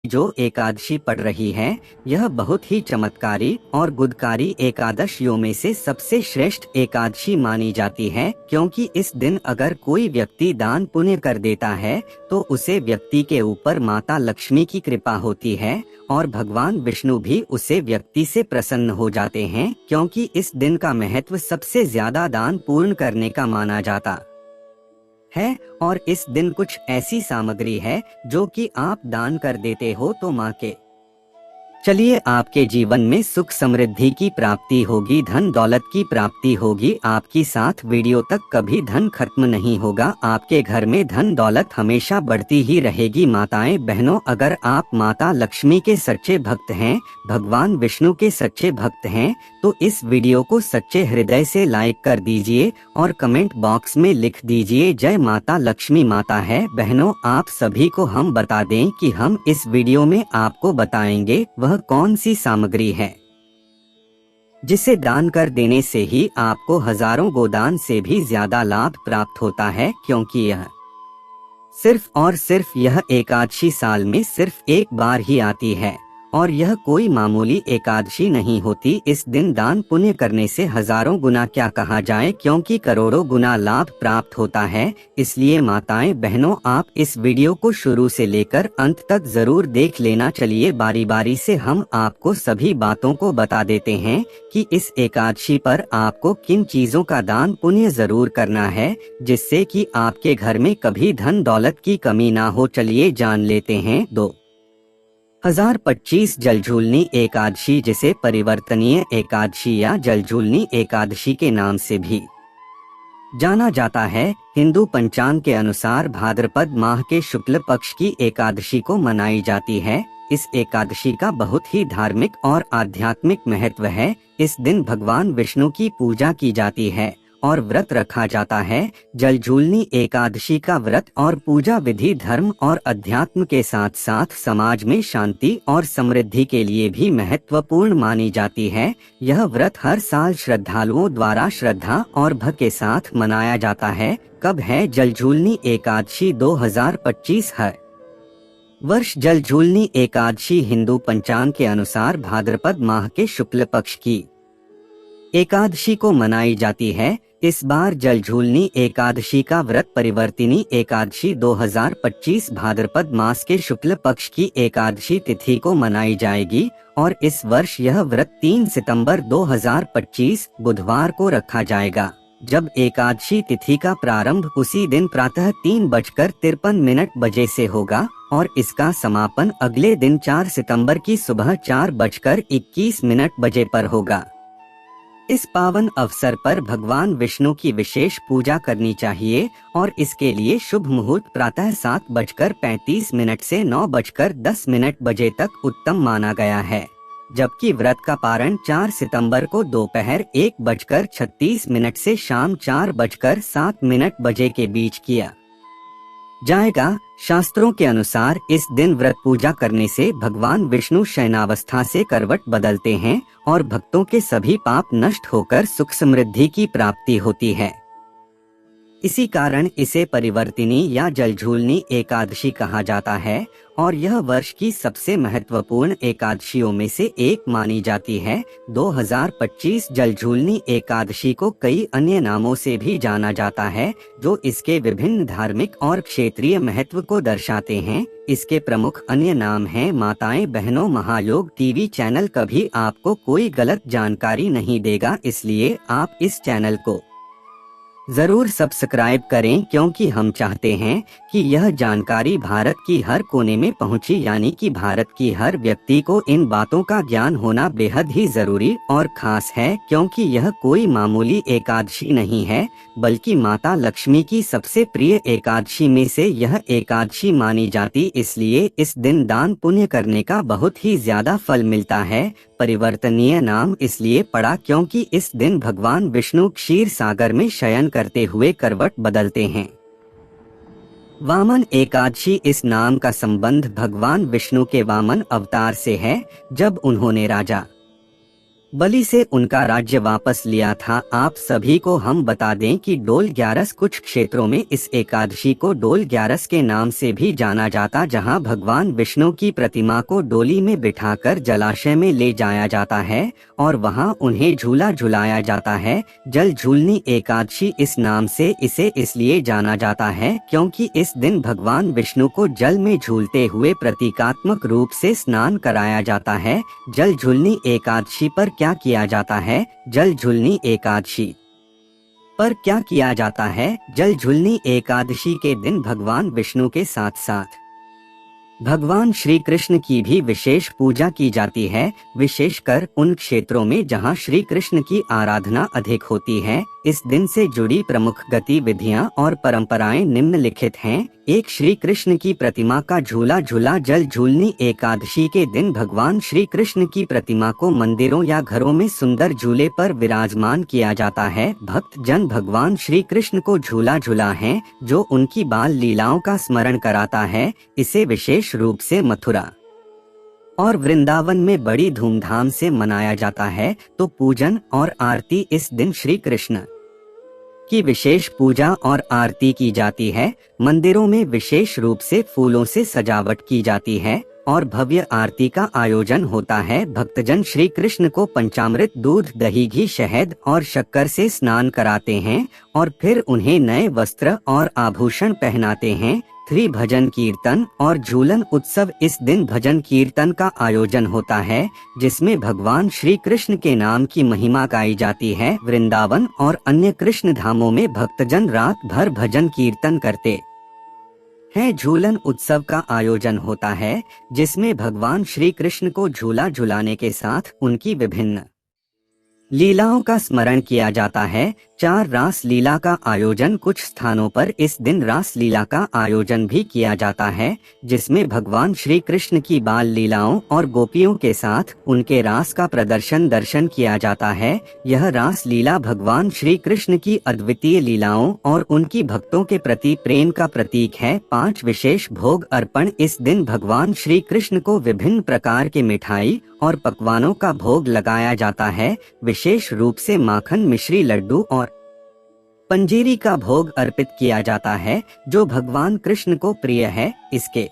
जो एकादशी पड़ रही है यह बहुत ही चमत्कारी और गुणकारी एकादशियों में से सबसे श्रेष्ठ एकादशी मानी जाती है, क्योंकि इस दिन अगर कोई व्यक्ति दान पुण्य कर देता है तो उसे व्यक्ति के ऊपर माता लक्ष्मी की कृपा होती है और भगवान विष्णु भी उसे व्यक्ति से प्रसन्न हो जाते हैं, क्योंकि इस दिन का महत्व सबसे ज्यादा दान पूर्ण करने का माना जाता है। और इस दिन कुछ ऐसी सामग्री है जो कि आप दान कर देते हो तो माँ के चलिए आपके जीवन में सुख समृद्धि की प्राप्ति होगी, धन दौलत की प्राप्ति होगी। आपकी साथ वीडियो तक कभी धन खत्म नहीं होगा, आपके घर में धन दौलत हमेशा बढ़ती ही रहेगी। माताएं बहनों, अगर आप माता लक्ष्मी के सच्चे भक्त हैं, भगवान विष्णु के सच्चे भक्त हैं, तो इस वीडियो को सच्चे हृदय से लाइक कर दीजिए और कमेंट बॉक्स में लिख दीजिए जय माता लक्ष्मी माता है। बहनों, आप सभी को हम बता दें कि हम इस वीडियो में आपको बताएंगे वह कौन सी सामग्री है जिसे दान कर देने से ही आपको हजारों गोदान से भी ज्यादा लाभ प्राप्त होता है, क्योंकि यह सिर्फ और सिर्फ यह एकादशी साल में सिर्फ एक बार ही आती है और यह कोई मामूली एकादशी नहीं होती। इस दिन दान पुण्य करने से हजारों गुना क्या कहा जाए, क्योंकि करोड़ों गुना लाभ प्राप्त होता है। इसलिए माताएं बहनों, आप इस वीडियो को शुरू से लेकर अंत तक जरूर देख लेना। चलिए बारी बारी से हम आपको सभी बातों को बता देते हैं कि इस एकादशी पर आपको किन चीजों का दान पुण्य जरूर करना है, जिससे कि आपके घर में कभी धन दौलत की कमी ना हो। चलिए जान लेते हैं। 2025 जलझूलनी एकादशी, जिसे परिवर्तनीय एकादशी या जलझूलनी एकादशी के नाम से भी जाना जाता है, हिंदू पंचांग के अनुसार भाद्रपद माह के शुक्ल पक्ष की एकादशी को मनाई जाती है। इस एकादशी का बहुत ही धार्मिक और आध्यात्मिक महत्व है। इस दिन भगवान विष्णु की पूजा की जाती है और व्रत रखा जाता है। जलझूलनी एकादशी का व्रत और पूजा विधि धर्म और अध्यात्म के साथ साथ समाज में शांति और समृद्धि के लिए भी महत्वपूर्ण मानी जाती है। यह व्रत हर साल श्रद्धालुओं द्वारा श्रद्धा और भक्ति के साथ मनाया जाता है। कब है जलझूलनी एकादशी? 2025 है वर्ष जलझूलनी एकादशी हिंदू पंचांग के अनुसार भाद्रपद माह के शुक्ल पक्ष की एकादशी को मनाई जाती है। इस बार जलझूलनी एकादशी का व्रत परिवर्तिनी एकादशी 2025 भाद्रपद मास के शुक्ल पक्ष की एकादशी तिथि को मनाई जाएगी और इस वर्ष यह व्रत 3 सितंबर 2025 बुधवार को रखा जाएगा, जब एकादशी तिथि का प्रारंभ उसी दिन प्रातः 3:53 बजे से होगा और इसका समापन अगले दिन 4 सितंबर की सुबह 4:21 बजे पर होगा। इस पावन अवसर पर भगवान विष्णु की विशेष पूजा करनी चाहिए और इसके लिए शुभ मुहूर्त प्रातः 7:35 से 9:10 बजे तक उत्तम माना गया है, जबकि व्रत का पारण 4 सितंबर को दोपहर 1:36 से शाम 4:07 बजे के बीच किया जाएगा। शास्त्रों के अनुसार इस दिन व्रत पूजा करने से भगवान विष्णु शयनावस्था से करवट बदलते हैं और भक्तों के सभी पाप नष्ट होकर सुख समृद्धि की प्राप्ति होती है। इसी कारण इसे परिवर्तिनी या जलझूलनी एकादशी कहा जाता है और यह वर्ष की सबसे महत्वपूर्ण एकादशियों में से एक मानी जाती है। 2025 जलझूलनी एकादशी को कई अन्य नामों से भी जाना जाता है, जो इसके विभिन्न धार्मिक और क्षेत्रीय महत्व को दर्शाते हैं। इसके प्रमुख अन्य नाम हैं। माताएं बहनों, महायोग टीवी चैनल कभी आपको कोई गलत जानकारी नहीं देगा, इसलिए आप इस चैनल को जरूर सब्सक्राइब करें, क्योंकि हम चाहते हैं कि यह जानकारी भारत की हर कोने में पहुंचे, यानी कि भारत की हर व्यक्ति को इन बातों का ज्ञान होना बेहद ही जरूरी और खास है, क्योंकि यह कोई मामूली एकादशी नहीं है, बल्कि माता लक्ष्मी की सबसे प्रिय एकादशी में से यह एकादशी मानी जाती। इसलिए इस दिन दान पुण्य करने का बहुत ही ज्यादा फल मिलता है। परिवर्तनीय नाम इसलिए पड़ा क्योंकि इस दिन भगवान विष्णु क्षीर सागर में शयन करते हुए करवट बदलते हैं। वामन एकादशी, इस नाम का संबंध भगवान विष्णु के वामन अवतार से है, जब उन्होंने राजा बलि से उनका राज्य वापस लिया था। आप सभी को हम बता दें कि डोल ग्यारस, कुछ क्षेत्रों में इस एकादशी को डोल ग्यारस के नाम से भी जाना जाता, जहां भगवान विष्णु की प्रतिमा को डोली में बिठाकर जलाशय में ले जाया जाता है और वहां उन्हें झूला झुलाया जाता है। जल झूलनी एकादशी इस नाम से इसे इसलिए जाना जाता है क्योंकि इस दिन भगवान विष्णु को जल में झूलते हुए प्रतीकात्मक रूप से स्नान कराया जाता है। जल झूलनी एकादशी पर क्या किया जाता है? जल झूलनी एकादशी पर क्या किया जाता है? जल झूलनी एकादशी के दिन भगवान विष्णु के साथ साथ भगवान श्री कृष्ण की भी विशेष पूजा की जाती है, विशेषकर उन क्षेत्रों में जहां श्री कृष्ण की आराधना अधिक होती है। इस दिन से जुड़ी प्रमुख गतिविधियां और परंपराएं निम्नलिखित हैं। 1. श्री कृष्ण की प्रतिमा का झूला झूला। जल झूलनी एकादशी के दिन भगवान श्री कृष्ण की प्रतिमा को मंदिरों या घरों में सुंदर झूले पर विराजमान किया जाता है। भक्त जन भगवान श्री कृष्ण को झूला झूला है जो उनकी बाल लीलाओं का स्मरण कराता है। इसे विशेष रूप से मथुरा और वृंदावन में बड़ी धूमधाम से मनाया जाता है। तो पूजन और आरती। इस दिन श्री कृष्ण की विशेष पूजा और आरती की जाती है। मंदिरों में विशेष रूप से फूलों से सजावट की जाती है और भव्य आरती का आयोजन होता है। भक्तजन श्री कृष्ण को पंचामृत, दूध, दही, घी, शहद और शक्कर से स्नान कराते हैं और फिर उन्हें नए वस्त्र और आभूषण पहनाते हैं। 3. भजन कीर्तन और झूलन उत्सव। इस दिन भजन कीर्तन का आयोजन होता है जिसमें भगवान श्री कृष्ण के नाम की महिमा गाई जाती है। वृंदावन और अन्य कृष्ण धामों में भक्तजन रात भर भजन कीर्तन करते हैं। झूलन उत्सव का आयोजन होता है जिसमें भगवान श्री कृष्ण को झूला झुलाने के साथ उनकी विभिन्न लीलाओं का स्मरण किया जाता है। 4. रास लीला का आयोजन। कुछ स्थानों पर इस दिन रास लीला का आयोजन भी किया जाता है जिसमें भगवान श्री कृष्ण की बाल लीलाओं और गोपियों के साथ उनके रास का दर्शन किया जाता है। यह रास लीला भगवान श्री कृष्ण की अद्वितीय लीलाओं और उनकी भक्तों के प्रति प्रेम का प्रतीक है। 5. विशेष भोग अर्पण। इस दिन भगवान श्री कृष्ण को विभिन्न प्रकार के मिठाई और पकवानों का भोग लगाया जाता है। विशेष रूप से माखन, मिश्री, लड्डू और पंजीरी का भोग अर्पित किया जाता है जो भगवान कृष्ण को प्रिय है। इसके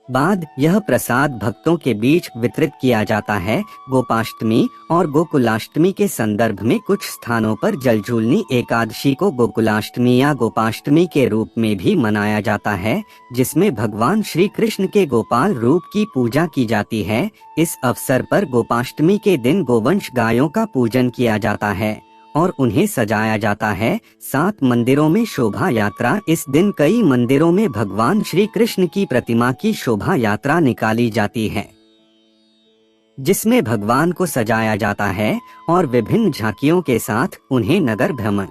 बाद यह प्रसाद भक्तों के बीच वितरित किया जाता है। गोपाष्टमी और गोकुलाष्टमी के संदर्भ में कुछ स्थानों पर जलझूलनी एकादशी को गोकुलाष्टमी या गोपाष्टमी के रूप में भी मनाया जाता है जिसमें भगवान श्री कृष्ण के गोपाल रूप की पूजा की जाती है। इस अवसर पर गोपाष्टमी के दिन गोवंश गायों का पूजन किया जाता है और उन्हें सजाया जाता है। 7. मंदिरों में शोभा यात्रा। इस दिन कई मंदिरों में भगवान श्री कृष्ण की प्रतिमा की शोभा यात्रा निकाली जाती है जिसमें भगवान को सजाया जाता है और विभिन्न झांकियों के साथ उन्हें नगर भ्रमण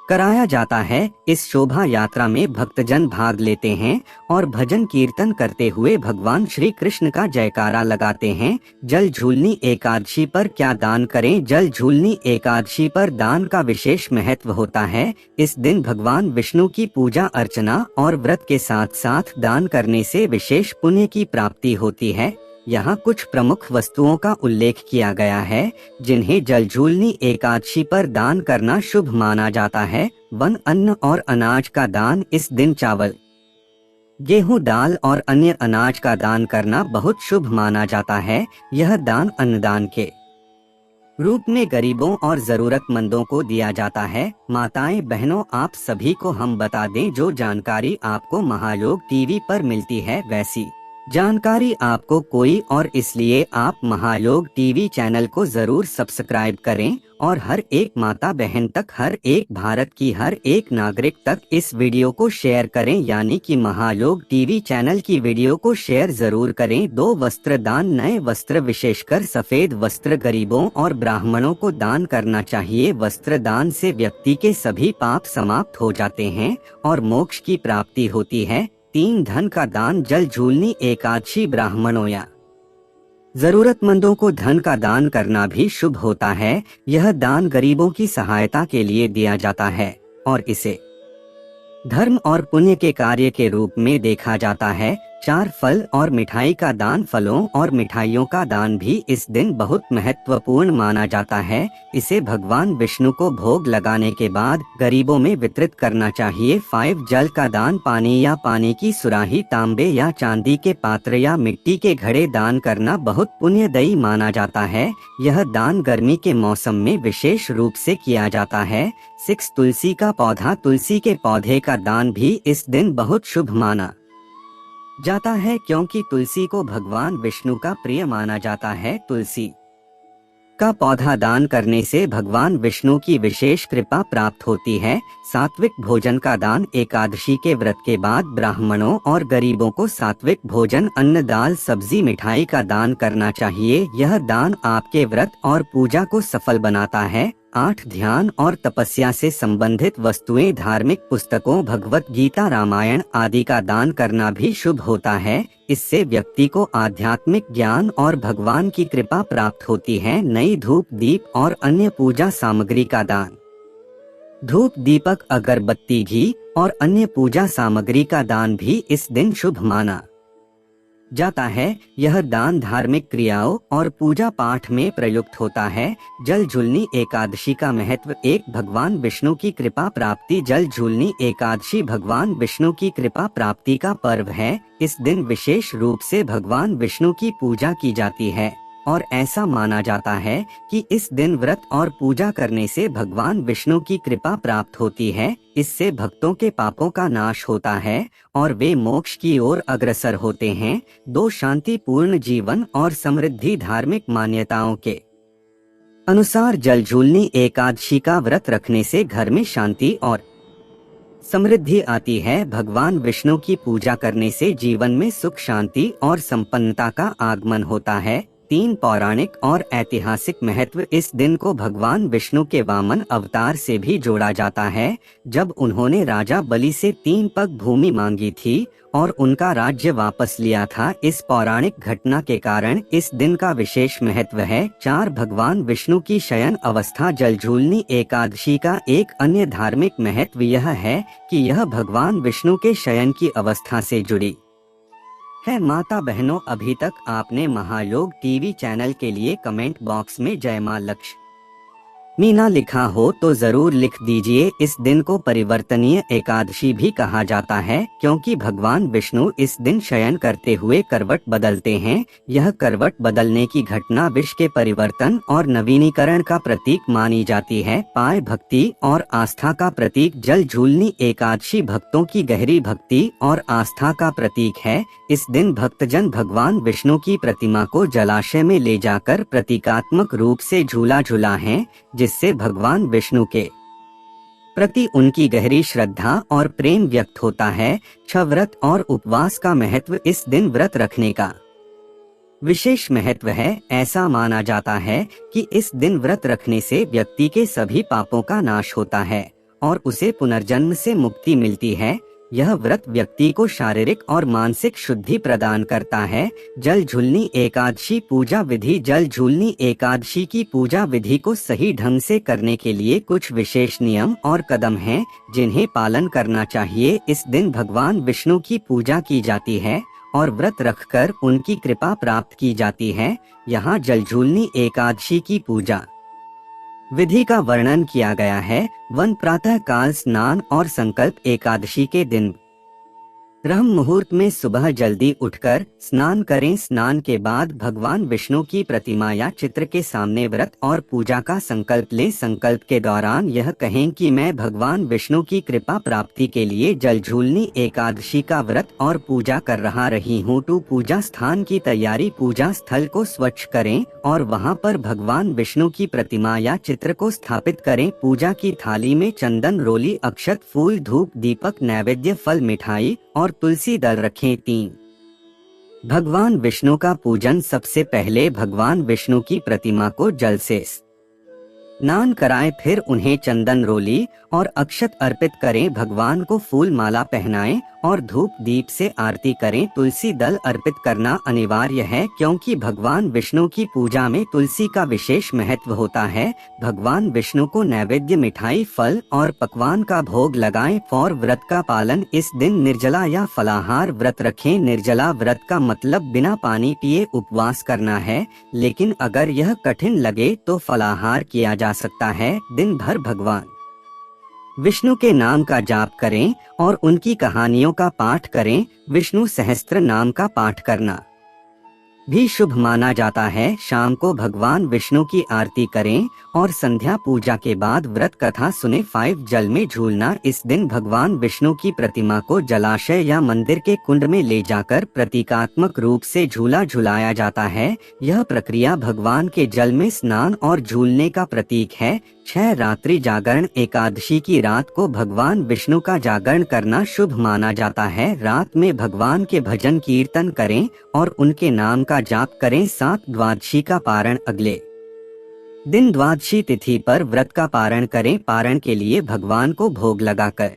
कराया जाता है। इस शोभा यात्रा में भक्तजन भाग लेते हैं और भजन कीर्तन करते हुए भगवान श्री कृष्ण का जयकारा लगाते हैं। जल झूलनी एकादशी पर क्या दान करें? जल झूलनी एकादशी पर दान का विशेष महत्व होता है। इस दिन भगवान विष्णु की पूजा अर्चना और व्रत के साथ साथ दान करने से विशेष पुण्य की प्राप्ति होती है। यहाँ कुछ प्रमुख वस्तुओं का उल्लेख किया गया है जिन्हें जलझूलनी एकादशी पर दान करना शुभ माना जाता है। 1. अन्न और अनाज का दान। इस दिन चावल, गेहूं, दाल और अन्य अनाज का दान करना बहुत शुभ माना जाता है। यह दान अन्नदान के रूप में गरीबों और जरूरतमंदों को दिया जाता है। माताएं, बहनों, आप सभी को हम बता दें जो जानकारी आपको महायोग टीवी पर मिलती है वैसी जानकारी आपको कोई और, इसलिए आप महायोग टीवी चैनल को जरूर सब्सक्राइब करें और हर एक माता बहन तक, हर एक भारत की हर एक नागरिक तक इस वीडियो को शेयर करें, यानी कि महायोग टीवी चैनल की वीडियो को शेयर जरूर करें। 2. वस्त्र दान। नए वस्त्र, विशेषकर सफेद वस्त्र गरीबों और ब्राह्मणों को दान करना चाहिए। वस्त्र दान से व्यक्ति के सभी पाप समाप्त हो जाते हैं और मोक्ष की प्राप्ति होती है। 3. धन का दान। जल झूलनी एकादशी ब्राह्मणों या जरूरतमंदों को धन का दान करना भी शुभ होता है। यह दान गरीबों की सहायता के लिए दिया जाता है और इसे धर्म और पुण्य के कार्य के रूप में देखा जाता है। 4 फल और मिठाई का दान। फलों और मिठाइयों का दान भी इस दिन बहुत महत्वपूर्ण माना जाता है। इसे भगवान विष्णु को भोग लगाने के बाद गरीबों में वितरित करना चाहिए। 5 जल का दान। पानी या पानी की सुराही, तांबे या चांदी के पात्र या मिट्टी के घड़े दान करना बहुत पुण्यदायी माना जाता है। यह दान गर्मी के मौसम में विशेष रूप से किया जाता है। 6 तुलसी का पौधा। तुलसी के पौधे का दान भी इस दिन बहुत शुभ माना जाता है, क्योंकि तुलसी को भगवान विष्णु का प्रिय माना जाता है। तुलसी का पौधा दान करने से भगवान विष्णु की विशेष कृपा प्राप्त होती है। सात्विक भोजन का दान। एकादशी के व्रत के बाद ब्राह्मणों और गरीबों को सात्विक भोजन, अन्न, दाल, सब्जी, मिठाई का दान करना चाहिए। यह दान आपके व्रत और पूजा को सफल बनाता है। 8 ध्यान और तपस्या से संबंधित वस्तुएं। धार्मिक पुस्तकों, भगवत गीता, रामायण आदि का दान करना भी शुभ होता है। इससे व्यक्ति को आध्यात्मिक ज्ञान और भगवान की कृपा प्राप्त होती है। नई धूप, दीप और अन्य पूजा सामग्री का दान। धूप, दीपक, अगरबत्ती, घी और अन्य पूजा सामग्री का दान भी इस दिन शुभ माना जाता है। यह दान धार्मिक क्रियाओं और पूजा पाठ में प्रयुक्त होता है। जल झूलनी एकादशी का महत्व। 1 भगवान विष्णु की कृपा प्राप्ति। जल झूलनी एकादशी भगवान विष्णु की कृपा प्राप्ति का पर्व है। इस दिन विशेष रूप से भगवान विष्णु की पूजा की जाती है और ऐसा माना जाता है कि इस दिन व्रत और पूजा करने से भगवान विष्णु की कृपा प्राप्त होती है। इससे भक्तों के पापों का नाश होता है और वे मोक्ष की ओर अग्रसर होते हैं। 2 शांतिपूर्ण जीवन और समृद्धि। धार्मिक मान्यताओं के अनुसार जल झूलनी एकादशी का व्रत रखने से घर में शांति और समृद्धि आती है। भगवान विष्णु की पूजा करने से जीवन में सुख, शांति और संपन्नता का आगमन होता है। 3 पौराणिक और ऐतिहासिक महत्व। इस दिन को भगवान विष्णु के वामन अवतार से भी जोड़ा जाता है, जब उन्होंने राजा बलि से 3 पग भूमि मांगी थी और उनका राज्य वापस लिया था। इस पौराणिक घटना के कारण इस दिन का विशेष महत्व है। 4 भगवान विष्णु की शयन अवस्था। जल झूलनी एकादशी का एक अन्य धार्मिक महत्व यह है कि यह भगवान विष्णु के शयन की अवस्था से जुड़ी है। माता बहनों, अभी तक आपने महायोग टीवी चैनल के लिए कमेंट बॉक्स में जय मां लक्ष्मी मीना लिखा हो तो जरूर लिख दीजिए। इस दिन को परिवर्तनीय एकादशी भी कहा जाता है, क्योंकि भगवान विष्णु इस दिन शयन करते हुए करवट बदलते हैं। यह करवट बदलने की घटना विश्व के परिवर्तन और नवीनीकरण का प्रतीक मानी जाती है। पाए भक्ति और आस्था का प्रतीक। जल झूलनी एकादशी भक्तों की गहरी भक्ति और आस्था का प्रतीक है। इस दिन भक्तजन भगवान विष्णु की प्रतिमा को जलाशय में ले जाकर प्रतीकात्मक रूप से झूला झूला है, जिससे भगवान विष्णु के प्रति उनकी गहरी श्रद्धा और प्रेम व्यक्त होता है। 6 व्रत और उपवास का महत्व। इस दिन व्रत रखने का विशेष महत्व है। ऐसा माना जाता है कि इस दिन व्रत रखने से व्यक्ति के सभी पापों का नाश होता है और उसे पुनर्जन्म से मुक्ति मिलती है। यह व्रत व्यक्ति को शारीरिक और मानसिक शुद्धि प्रदान करता है। जल झूलनी एकादशी पूजा विधि। जल झूलनी एकादशी की पूजा विधि को सही ढंग से करने के लिए कुछ विशेष नियम और कदम हैं, जिन्हें पालन करना चाहिए। इस दिन भगवान विष्णु की पूजा की जाती है और व्रत रखकर उनकी कृपा प्राप्त की जाती है। यहाँ जल झूलनी एकादशी की पूजा विधि का वर्णन किया गया है। 1 प्रातः काल स्नान और संकल्प। एकादशी के दिन ब्रह्म मुहूर्त में सुबह जल्दी उठकर स्नान करें। स्नान के बाद भगवान विष्णु की प्रतिमा या चित्र के सामने व्रत और पूजा का संकल्प लें। संकल्प के दौरान यह कहें कि मैं भगवान विष्णु की कृपा प्राप्ति के लिए जल झूलनी एकादशी का व्रत और पूजा कर रही हूँ। 2 पूजा स्थान की तैयारी। पूजा स्थल को स्वच्छ करें और वहाँ पर भगवान विष्णु की प्रतिमा या चित्र को स्थापित करें। पूजा की थाली में चंदन, रोली, अक्षत, फूल, धूप, दीपक, नैवेद्य, फल, मिठाई और तुलसी दल रखें। 3 भगवान विष्णु का पूजन। सबसे पहले भगवान विष्णु की प्रतिमा को जल से स्नान कराएं, फिर उन्हें चंदन, रोली और अक्षत अर्पित करें। भगवान को फूल माला पहनाएं और धूप दीप से आरती करें। तुलसी दल अर्पित करना अनिवार्य है क्योंकि भगवान विष्णु की पूजा में तुलसी का विशेष महत्व होता है। भगवान विष्णु को नैवेद्य मिठाई, फल और पकवान का भोग लगाएं। और व्रत का पालन, इस दिन निर्जला या फलाहार व्रत रखें। निर्जला व्रत का मतलब बिना पानी पिए उपवास करना है, लेकिन अगर यह कठिन लगे तो फलाहार किया जा सकता है। दिन भर भगवान विष्णु के नाम का जाप करें और उनकी कहानियों का पाठ करें। विष्णु सहस्त्र नाम का पाठ करना भी शुभ माना जाता है। शाम को भगवान विष्णु की आरती करें और संध्या पूजा के बाद व्रत कथा सुने। 5 जल में झूलना, इस दिन भगवान विष्णु की प्रतिमा को जलाशय या मंदिर के कुंड में ले जाकर प्रतीकात्मक रूप से झूला झुलाया जाता है। यह प्रक्रिया भगवान के जल में स्नान और झूलने का प्रतीक है। 6 रात्रि जागरण, एकादशी की रात को भगवान विष्णु का जागरण करना शुभ माना जाता है। रात में भगवान के भजन कीर्तन करें और उनके नाम का जाप करें। 7 द्वादशी का पारण, अगले दिन द्वादशी तिथि पर व्रत का पारण करें। पारण के लिए भगवान को भोग लगाकर,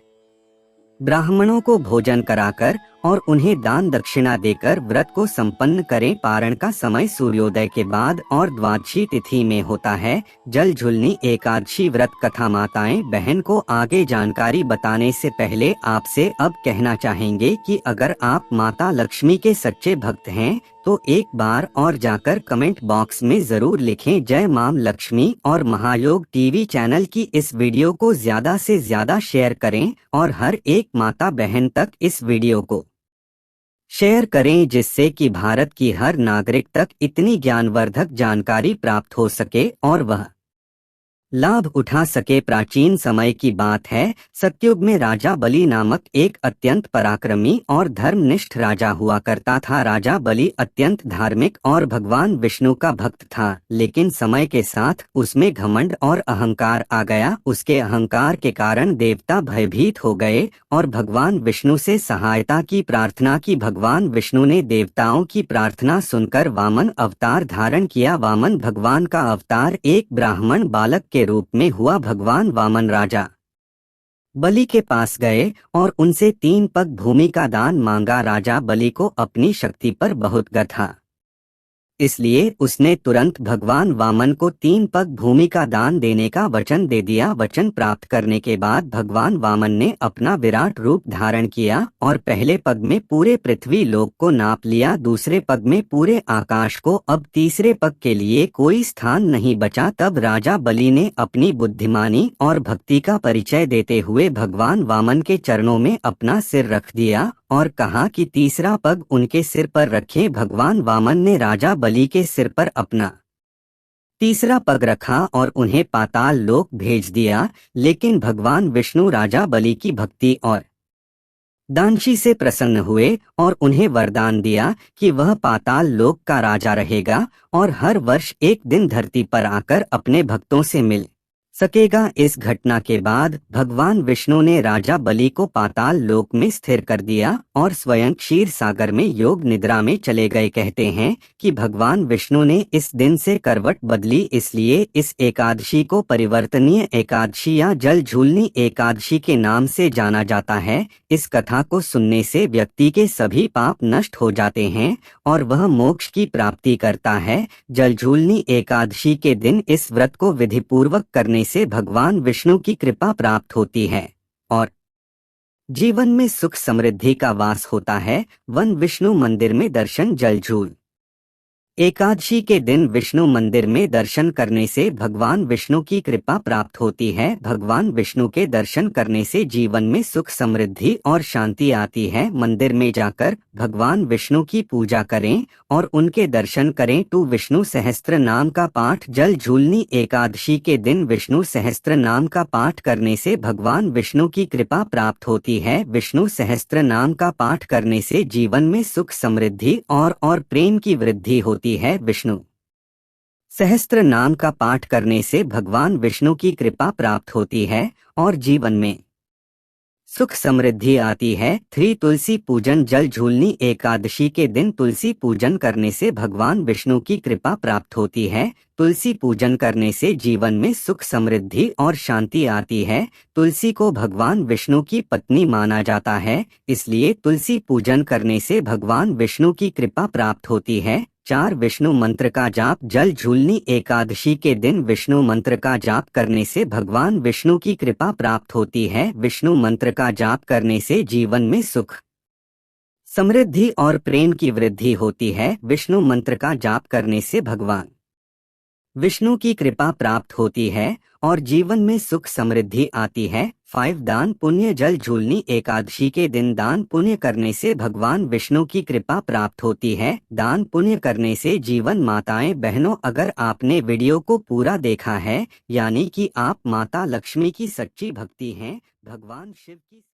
ब्राह्मणों को भोजन कराकर और उन्हें दान दक्षिणा देकर व्रत को संपन्न करें। पारण का समय सूर्योदय के बाद और द्वादशी तिथि में होता है। जल झुलनी एकादशी व्रत कथा, माताएं बहन को आगे जानकारी बताने से पहले आपसे अब कहना चाहेंगे कि अगर आप माता लक्ष्मी के सच्चे भक्त हैं तो एक बार और जाकर कमेंट बॉक्स में जरूर लिखें जय मां लक्ष्मी, और महायोग टीवी चैनल की इस वीडियो को ज्यादा से ज्यादा शेयर करें और हर एक माता बहन तक इस वीडियो को शेयर करें जिससे कि भारत की हर नागरिक तक इतनी ज्ञानवर्धक जानकारी प्राप्त हो सके और वह लाभ उठा सके। प्राचीन समय की बात है, सतयुग में राजा बलि नामक एक अत्यंत पराक्रमी और धर्मनिष्ठ राजा हुआ करता था। राजा बलि अत्यंत धार्मिक और भगवान विष्णु का भक्त था, लेकिन समय के साथ उसमें घमंड और अहंकार आ गया। उसके अहंकार के कारण देवता भयभीत हो गए और भगवान विष्णु से सहायता की प्रार्थना की। भगवान विष्णु ने देवताओं की प्रार्थना सुनकर वामन अवतार धारण किया। वामन भगवान का अवतार एक ब्राह्मण बालक के रूप में हुआ। भगवान वामन राजा बलि के पास गए और उनसे 3 पग भूमि का दान मांगा। राजा बलि को अपनी शक्ति पर बहुत गर्व था, इसलिए उसने तुरंत भगवान वामन को 3 पग भूमि का दान देने का वचन दे दिया। वचन प्राप्त करने के बाद भगवान वामन ने अपना विराट रूप धारण किया और पहले पग में पूरे पृथ्वी लोक को नाप लिया, दूसरे पग में पूरे आकाश को। अब तीसरे पग के लिए कोई स्थान नहीं बचा। तब राजा बलि ने अपनी बुद्धिमानी और भक्ति का परिचय देते हुए भगवान वामन के चरणों में अपना सिर रख दिया और कहा कि तीसरा पग उनके सिर पर रखें। भगवान वामन ने राजा बलि के सिर पर अपना तीसरा पग रखा और उन्हें पाताल लोक भेज दिया। लेकिन भगवान विष्णु राजा बलि की भक्ति और दानशी से प्रसन्न हुए और उन्हें वरदान दिया कि वह पाताल लोक का राजा रहेगा और हर वर्ष एक दिन धरती पर आकर अपने भक्तों से मिल सकेगा। इस घटना के बाद भगवान विष्णु ने राजा बलि को पाताल लोक में स्थिर कर दिया और स्वयं क्षीर सागर में योग निद्रा में चले गए। कहते हैं कि भगवान विष्णु ने इस दिन से करवट बदली, इसलिए इस एकादशी को परिवर्तनीय एकादशी या जल झूलनी एकादशी के नाम से जाना जाता है। इस कथा को सुनने से व्यक्ति के सभी पाप नष्ट हो जाते हैं और वह मोक्ष की प्राप्ति करता है। जल झूलनी एकादशी के दिन इस व्रत को विधिपूर्वक करने से भगवान विष्णु की कृपा प्राप्त होती है और जीवन में सुख समृद्धि का वास होता है। वन विष्णु मंदिर में दर्शन, जल झूल एकादशी के दिन विष्णु मंदिर में दर्शन करने से भगवान विष्णु की कृपा प्राप्त होती है। भगवान विष्णु के दर्शन करने से जीवन में सुख समृद्धि और शांति आती है। मंदिर में जाकर भगवान विष्णु की पूजा करें और उनके दर्शन करें। 2 विष्णु सहस्त्र नाम का पाठ, जल झूलनी एकादशी के दिन विष्णु सहस्त्र नाम का पाठ करने से भगवान विष्णु की कृपा प्राप्त होती है। विष्णु सहस्त्र नाम का पाठ करने से जीवन में सुख समृद्धि और प्रेम की वृद्धि होती है। विष्णु सहस्त्र नाम का पाठ करने से भगवान विष्णु की कृपा प्राप्त होती है और जीवन में सुख समृद्धि आती है। 3 तुलसी पूजन। जल झूलनी एकादशी के दिन तुलसी पूजन करने से भगवान विष्णु की कृपा प्राप्त होती है। तुलसी पूजन करने से जीवन में सुख समृद्धि और शांति आती है। तुलसी को भगवान विष्णु की पत्नी माना जाता है, इसलिए तुलसी पूजन करने से भगवान विष्णु की कृपा प्राप्त होती है। 4 विष्णु मंत्र का जाप। जल झूलनी एकादशी के दिन विष्णु मंत्र का जाप करने से भगवान विष्णु की कृपा प्राप्त होती है। विष्णु मंत्र का जाप करने से जीवन में सुख समृद्धि और प्रेम की वृद्धि होती है। विष्णु मंत्र का जाप करने से भगवान विष्णु की कृपा प्राप्त होती है और जीवन में सुख समृद्धि आती है। 5 दान पुण्य। जल झूलनी एकादशी के दिन दान पुण्य करने से भगवान विष्णु की कृपा प्राप्त होती है। दान पुण्य करने से जीवन। माताएं बहनों, अगर आपने वीडियो को पूरा देखा है, यानी कि आप माता लक्ष्मी की सच्ची भक्ति हैं, भगवान शिव की